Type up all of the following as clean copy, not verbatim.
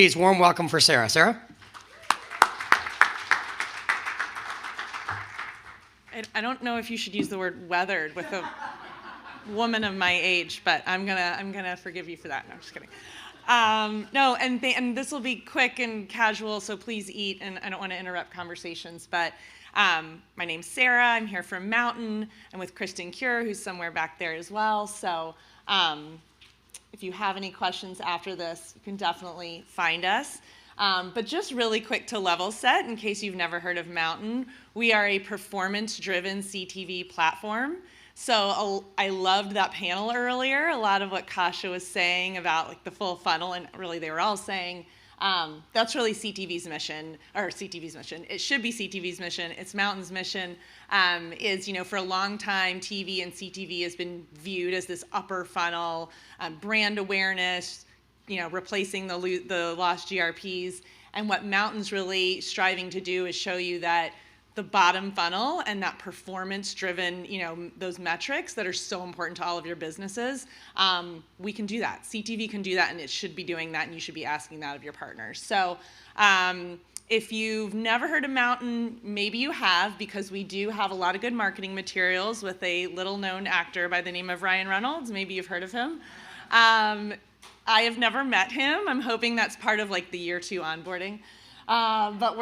Please, warm welcome for Sarah. Sarah? I don't know if you should use the word weathered with a woman of my age, but I'm gonna forgive you for that. No, I'm just kidding. No, and this will be quick and casual, so please eat, and I don't want to interrupt conversations. But my name's Sarah. I'm here from Mountain. I'm with Kristen Cure, who's somewhere back there as well. So if you have any questions after this, you can definitely find us. But just really quick to level set, in case you've never heard of Mountain, we are a performance-driven CTV platform. So I loved that panel earlier, a lot of what Kasha was saying about like the full funnel, and really they were all saying, that's really CTV's mission, or CTV's mission. It should be CTV's mission. It's Mountain's mission. Is, for a long time, TV and CTV has been viewed as this upper funnel, brand awareness, replacing the lost GRPs. And what Mountain's really striving to do is show you that the bottom funnel and that performance-driven, those metrics that are so important to all of your businesses, we can do that. CTV can do that, and it should be doing that, and you should be asking that of your partners. So if you've never heard of Mountain, maybe you have, because we do have a lot of good marketing materials with a little-known actor by the name of Ryan Reynolds. Maybe you've heard of him. I have never met him. I'm hoping that's part of like the year 2 onboarding. But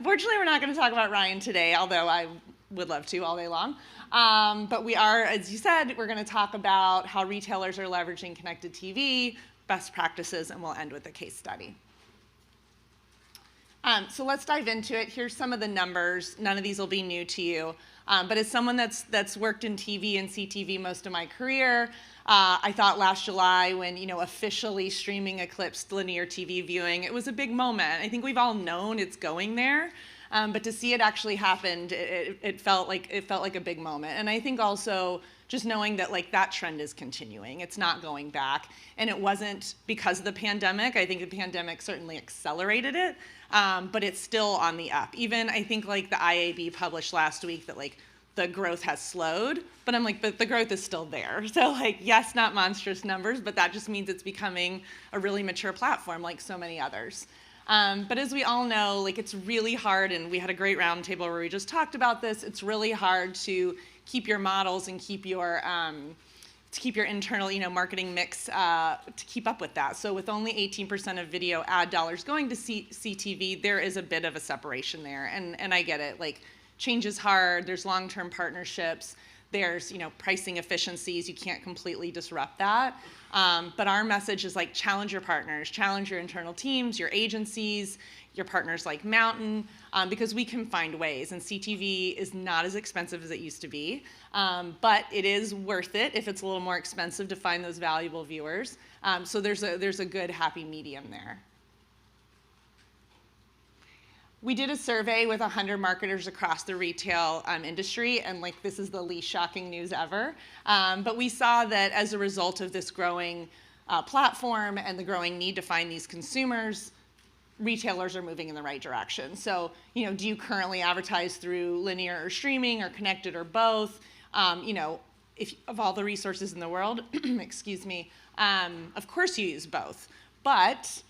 fortunately, we're not going to talk about Ryan today, although I would love to all day long. But we are, as you said, we're going to talk about how retailers are leveraging connected TV, best practices, and we'll end with a case study. So let's dive into it. Here's some of the numbers. None of these will be new to you. But as someone that's worked in TV and CTV most of my career, I thought last July when officially streaming eclipsed linear TV viewing, it was a big moment. I think we've all known it's going there, but to see it actually happen, it felt like a big moment. And I think also just knowing that that trend is continuing, it's not going back, and it wasn't because of the pandemic. I think the pandemic certainly accelerated it, but it's still on the up. Even I think the IAB published last week that the growth has slowed, but but the growth is still there. So yes, not monstrous numbers, but that just means it's becoming a really mature platform like so many others. But as we all know, it's really hard, and we had a great roundtable where we just talked about this. It's really hard to keep your models and keep your internal marketing mix to keep up with that. So with only 18% of video ad dollars going to CTV, there is a bit of a separation there, and I get it. Change is hard. There's long-term partnerships. There's pricing efficiencies. You can't completely disrupt that. But our message is challenge your partners, challenge your internal teams, your agencies, your partners like Mountain, because we can find ways. And CTV is not as expensive as it used to be, but it is worth it if it's a little more expensive to find those valuable viewers. So there's a good happy medium there. We did a survey with 100 marketers across the retail industry, and this is the least shocking news ever. But we saw that as a result of this growing platform and the growing need to find these consumers, retailers are moving in the right direction. So, do you currently advertise through linear or streaming or connected or both? If of all the resources in the world, excuse me, of course you use both. But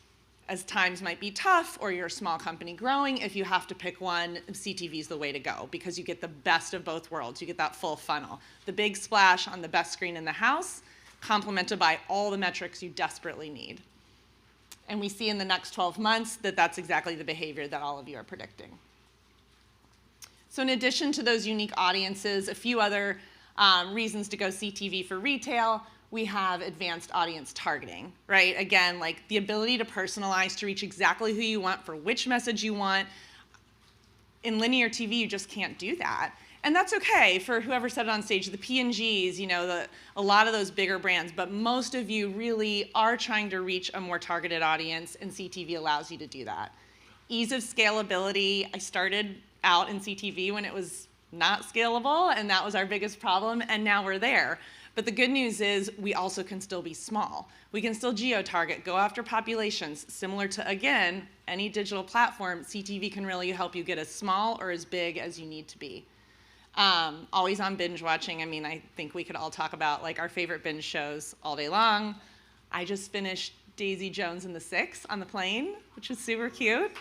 as times might be tough, or you're a small company growing, if you have to pick one, CTV is the way to go, because you get the best of both worlds. You get that full funnel. The big splash on the best screen in the house, complemented by all the metrics you desperately need. And we see in the next 12 months that that's exactly the behavior that all of you are predicting. So in addition to those unique audiences, a few other reasons to go CTV for retail. We have advanced audience targeting, right? Again, the ability to personalize, to reach exactly who you want for which message you want. In linear TV, you just can't do that. And that's okay for whoever said it on stage, the P&Gs, a lot of those bigger brands, but most of you really are trying to reach a more targeted audience, and CTV allows you to do that. Ease of scalability. I started out in CTV when it was not scalable, and that was our biggest problem, and now we're there. But the good news is we also can still be small. We can still geo-target, go after populations. Similar to, again, any digital platform, CTV can really help you get as small or as big as you need to be. Always on binge watching. I mean, I think we could all talk about our favorite binge shows all day long. I just finished Daisy Jones and the Six on the plane, which is super cute.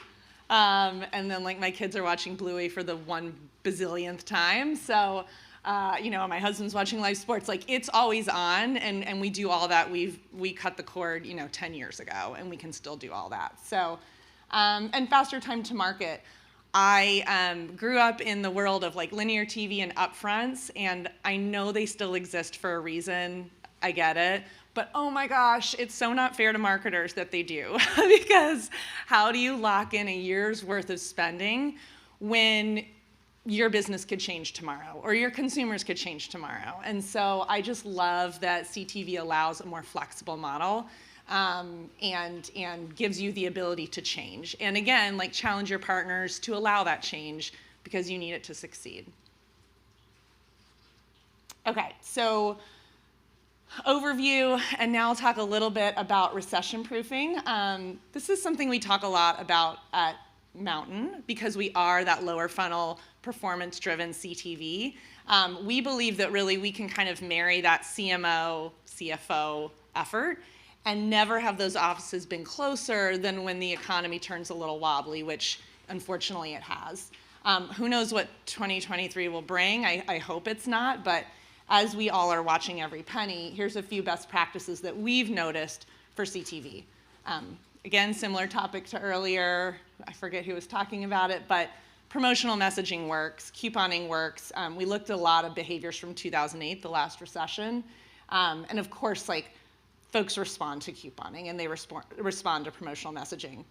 And then like my kids are watching Bluey for the 1 bazillionth time. So, my husband's watching live sports. Like it's always on, and we do all that. We cut the cord, 10 years ago, and we can still do all that. So, and faster time to market. I grew up in the world of like linear TV and upfronts, and I know they still exist for a reason. I get it. But oh my gosh, it's so not fair to marketers that they do. Because how do you lock in a year's worth of spending when your business could change tomorrow or your consumers could change tomorrow? And so I just love that CTV allows a more flexible model and gives you the ability to change. And again, like challenge your partners to allow that change because you need it to succeed. Okay, so overview, and now I'll talk a little bit about recession proofing. This is something we talk a lot about at Mountain because we are that lower funnel performance-driven CTV. We believe that really we can kind of marry that CMO, CFO effort and never have those offices been closer than when the economy turns a little wobbly, which unfortunately it has. Who knows what 2023 will bring? I hope it's not, but as we all are watching every penny, here's a few best practices that we've noticed for CTV. Again, similar topic to earlier, I forget who was talking about it, but promotional messaging works, couponing works. We looked at a lot of behaviors from 2008, the last recession. And of course, like folks respond to couponing and they respond to promotional messaging.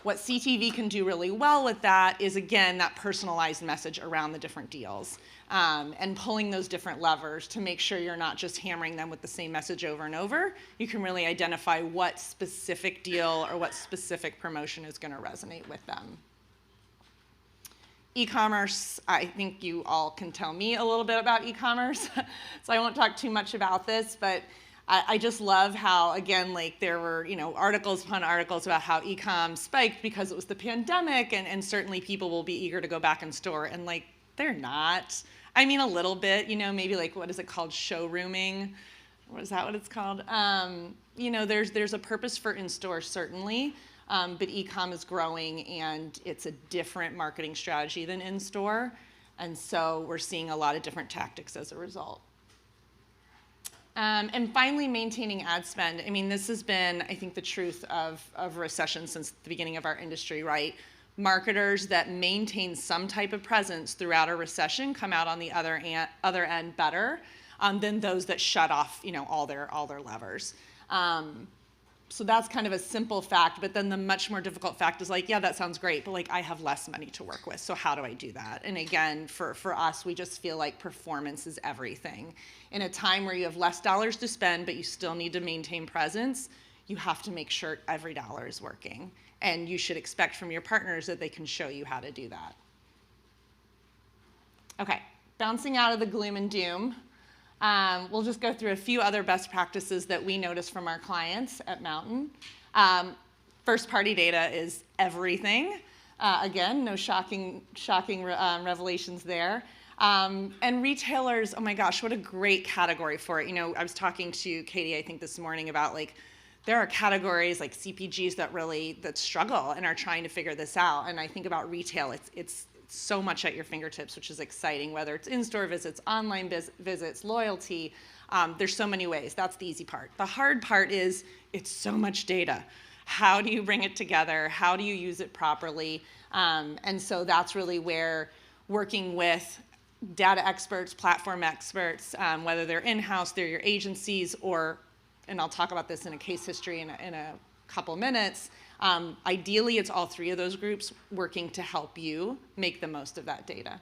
What CTV can do really well with that is, again, that personalized message around the different deals and pulling those different levers to make sure you're not just hammering them with the same message over and over. You can really identify what specific deal or what specific promotion is going to resonate with them. E-commerce, I think you all can tell me a little bit about e-commerce, so I won't talk too much about this, but I just love how, again, like there were, articles upon articles about how e-com spiked because it was the pandemic, and certainly people will be eager to go back in store, and like they're not. I mean, a little bit, maybe like what is it called, showrooming? What is that what it's called? There's a purpose for in-store certainly, but e-com is growing and it's a different marketing strategy than in-store, and so we're seeing a lot of different tactics as a result. And finally, maintaining ad spend. I mean, this has been, I think, the truth of recession since the beginning of our industry, right? Marketers that maintain some type of presence throughout a recession come out on the other end better than those that shut off, all their levers. So that's kind of a simple fact, but then the much more difficult fact is like, yeah, that sounds great, but like I have less money to work with, so how do I do that? And again, for us, we just feel like performance is everything. In a time where you have less dollars to spend, but you still need to maintain presence, you have to make sure every dollar is working. And you should expect from your partners that they can show you how to do that. Okay, bouncing out of the gloom and doom, we'll just go through a few other best practices that we notice from our clients at Mountain. First-party data is everything. Again, no shocking revelations there. And retailers, oh my gosh, what a great category for it. I was talking to Katie, I think this morning about like, there are categories like CPGs that struggle and are trying to figure this out. And I think about retail, it's so much at your fingertips, which is exciting, whether it's in-store visits, online visits, loyalty. There's so many ways. That's the easy part. The hard part is it's so much data. How do you bring it together? How do you use it properly? And so that's really where working with data experts, platform experts, whether they're in-house, they're your agencies, and I'll talk about this in a case history in a couple minutes. Ideally, it's all three of those groups working to help you make the most of that data.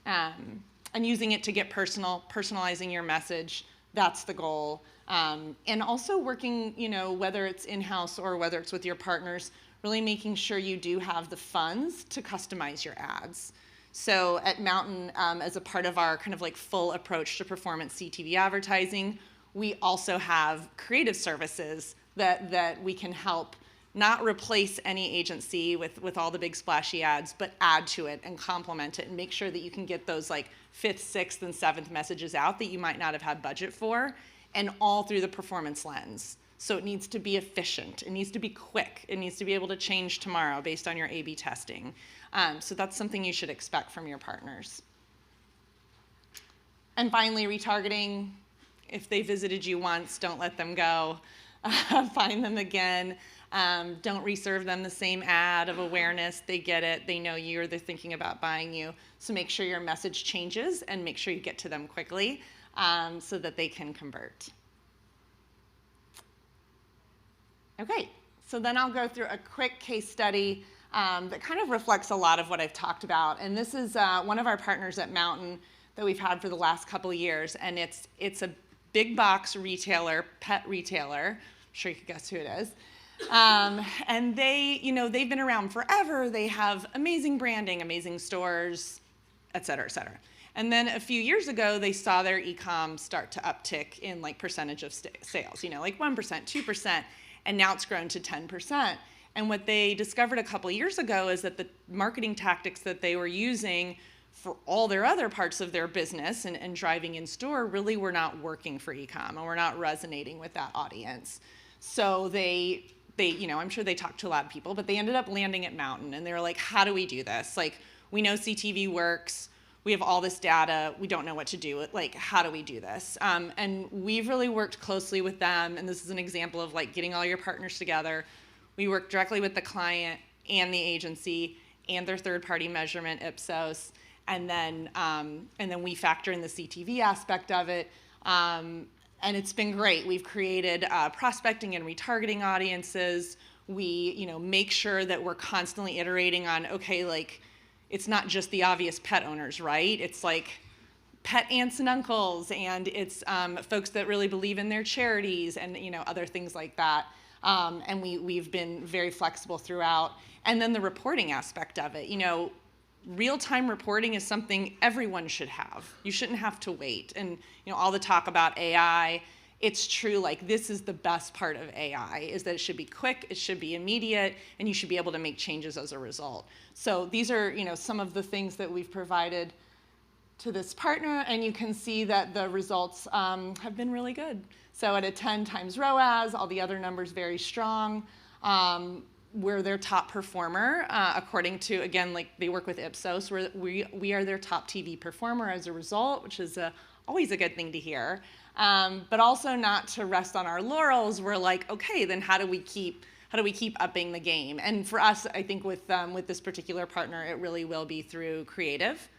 And using it to get personalizing your message, that's the goal. And also working, whether it's in-house or whether it's with your partners, really making sure you do have the funds to customize your ads. So at Mountain, as a part of our kind of like full approach to performance CTV advertising, we also have creative services that we can help not replace any agency with all the big splashy ads, but add to it and complement it and make sure that you can get those like 5th, 6th, and 7th messages out that you might not have had budget for, and all through the performance lens. So it needs to be efficient. It needs to be quick. It needs to be able to change tomorrow based on your A/B testing. So that's something you should expect from your partners. And finally, retargeting. If they visited you once, don't let them go. Find them again. Don't reserve them the same ad of awareness. They get it. They know you, or they're thinking about buying you. So make sure your message changes and make sure you get to them quickly so that they can convert. Okay, so then I'll go through a quick case study that kind of reflects a lot of what I've talked about. And this is one of our partners at Mountain that we've had for the last couple of years. And it's a big box retailer, pet retailer. I'm sure you could guess who it is. And they, they've been around forever. They have amazing branding, amazing stores, et cetera, et cetera. And then a few years ago, they saw their e-com start to uptick in like percentage of sales, like 1%, 2%, and now it's grown to 10%. And what they discovered a couple of years ago is that the marketing tactics that they were using for all their other parts of their business and driving in store really were not working for e-com and were not resonating with that audience. So they I'm sure they talked to a lot of people, but they ended up landing at Mountain, and they were like, how do we do this? Like, we know CTV works. We have all this data. We don't know what to do. Like, how do we do this? And we've really worked closely with them, and this is an example of like getting all your partners together. We work directly with the client and the agency and their third-party measurement, Ipsos, and then we factor in the CTV aspect of it. And it's been great. We've created prospecting and retargeting audiences. We, make sure that we're constantly iterating on, okay, like, it's not just the obvious pet owners, right? It's like pet aunts and uncles, and it's folks that really believe in their charities and, other things like that. And we've been very flexible throughout. And then the reporting aspect of it, real-time reporting is something everyone should have. You shouldn't have to wait. And all the talk about AI, it's true, like this is the best part of AI, is that it should be quick, it should be immediate, and you should be able to make changes as a result. So these are some of the things that we've provided to this partner, and you can see that the results have been really good. So at a 10 times ROAS, all the other numbers very strong. We're their top performer, according to, again, like they work with Ipsos, we are their top TV performer as a result, which is always a good thing to hear. But also not to rest on our laurels. We're like, okay, then how do we keep upping the game? And for us, I think with this particular partner, it really will be through creative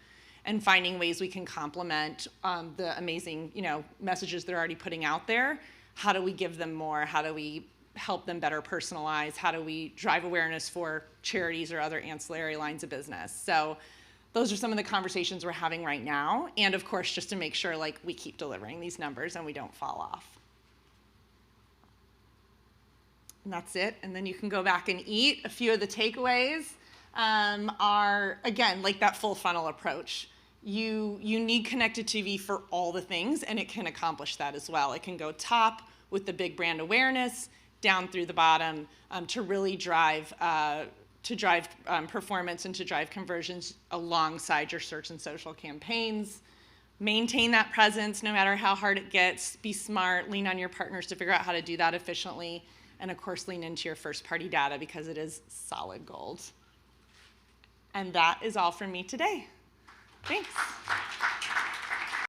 and finding ways we can complement the amazing messages they're already putting out there. How do we give them more? How do we help them better personalize? How do we drive awareness for charities or other ancillary lines of business? So those are some of the conversations we're having right now. And of course, just to make sure like we keep delivering these numbers and we don't fall off. And that's it. And then you can go back and eat. A few of the takeaways are, again, like that full funnel approach. You need connected TV for all the things, and it can accomplish that as well. It can go top with the big brand awareness, down through the bottom to really drive performance and to drive conversions alongside your search and social campaigns. Maintain that presence no matter how hard it gets. Be smart, lean on your partners to figure out how to do that efficiently. And of course, lean into your first-party data because it is solid gold. And that is all from me today. Thanks.